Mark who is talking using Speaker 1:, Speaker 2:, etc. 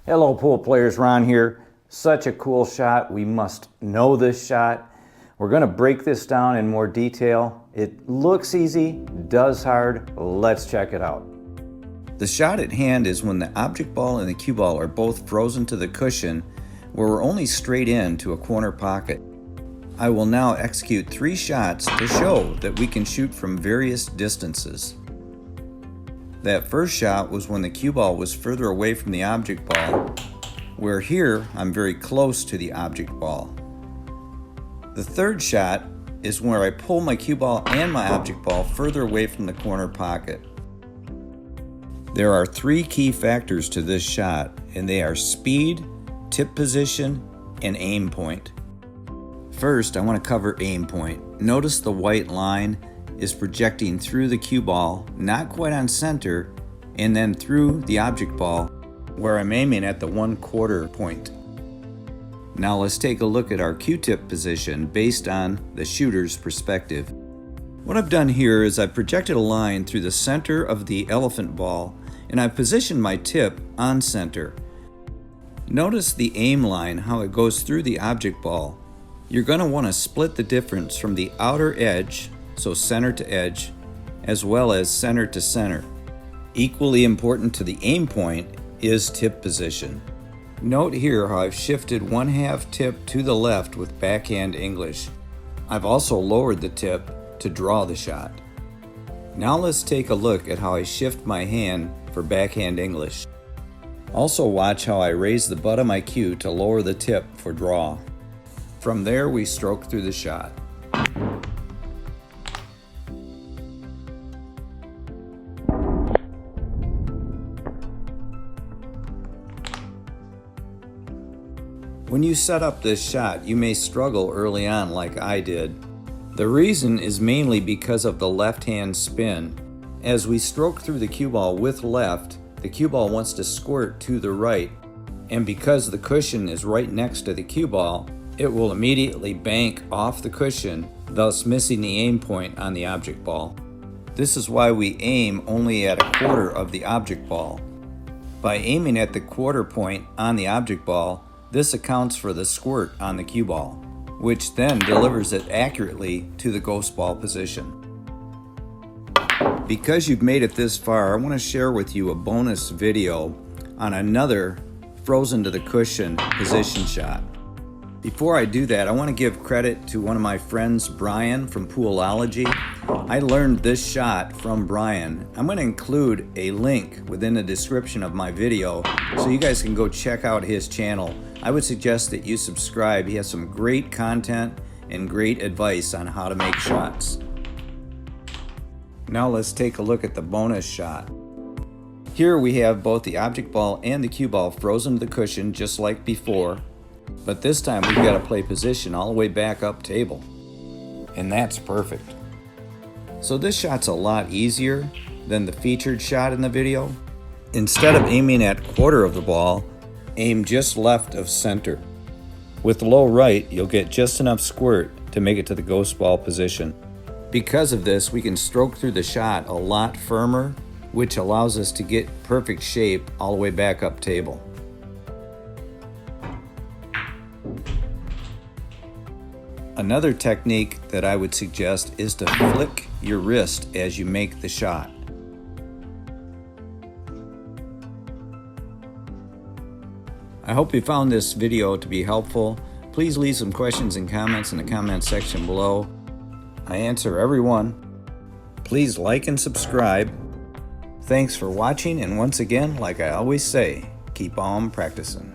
Speaker 1: Hello pool players, Ron here. Such a cool shot. We must know this shot. We're going to break this down in more detail. It looks easy, does hard. Let's check it out. The shot at hand is when the object ball and the cue ball are both frozen to the cushion where we're only straight in to a corner pocket. I will now execute 3 shots to show that we can shoot from various distances. That first shot was when the cue ball was further away from the object ball, where here I'm very close to the object ball. The third shot is where I pull my cue ball and my object ball further away from the corner pocket. There are 3 key factors to this shot, and they are speed, tip position, and aim point. First, I want to cover aim point. Notice the white line is projecting through the cue ball, not quite on center, and then through the object ball where I'm aiming at the 1/4 point. Now let's take a look at our Q-tip position based on the shooter's perspective. What I've done here is I've projected a line through the center of the elephant ball and I've positioned my tip on center. Notice the aim line, how it goes through the object ball. You're going to want to split the difference from the outer edge, so center to edge, as well as center to center. Equally important to the aim point is tip position. Note here how I've shifted 1/2 tip to the left with backhand English. I've also lowered the tip to draw the shot. Now let's take a look at how I shift my hand for backhand English. Also watch how I raise the butt of my cue to lower the tip for draw. From there we stroke through the shot. When you set up this shot, you may struggle early on like I did. The reason is mainly because of the left-hand spin. As we stroke through the cue ball with left, the cue ball wants to squirt to the right, and because the cushion is right next to the cue ball, it will immediately bank off the cushion, thus missing the aim point on the object ball. This is why we aim only at 1/4 of the object ball. By aiming at the 1/4 point on the object ball, this accounts for the squirt on the cue ball, which then delivers it accurately to the ghost ball position. Because you've made it this far, I want to share with you a bonus video on another frozen to the cushion position shot. Before I do that, I want to give credit to one of my friends, Brian from Poolology. I learned this shot from Brian. I'm going to include a link within the description of my video so you guys can go check out his channel. I would suggest that you subscribe. He has some great content and great advice on how to make shots. Now let's take a look at the bonus shot. Here we have both the object ball and the cue ball frozen to the cushion just like before. But this time we've got to play position all the way back up table. And that's perfect. So this shot's a lot easier than the featured shot in the video. Instead of aiming at 1/4 of the ball, aim just left of center. With low right, you'll get just enough squirt to make it to the ghost ball position. Because of this, we can stroke through the shot a lot firmer, which allows us to get perfect shape all the way back up table. Another technique that I would suggest is to flick your wrist as you make the shot. I hope you found this video to be helpful. Please leave some questions and comments in the comment section below. I answer every one. Please like and subscribe. Thanks for watching, and once again, like I always say, keep on practicing.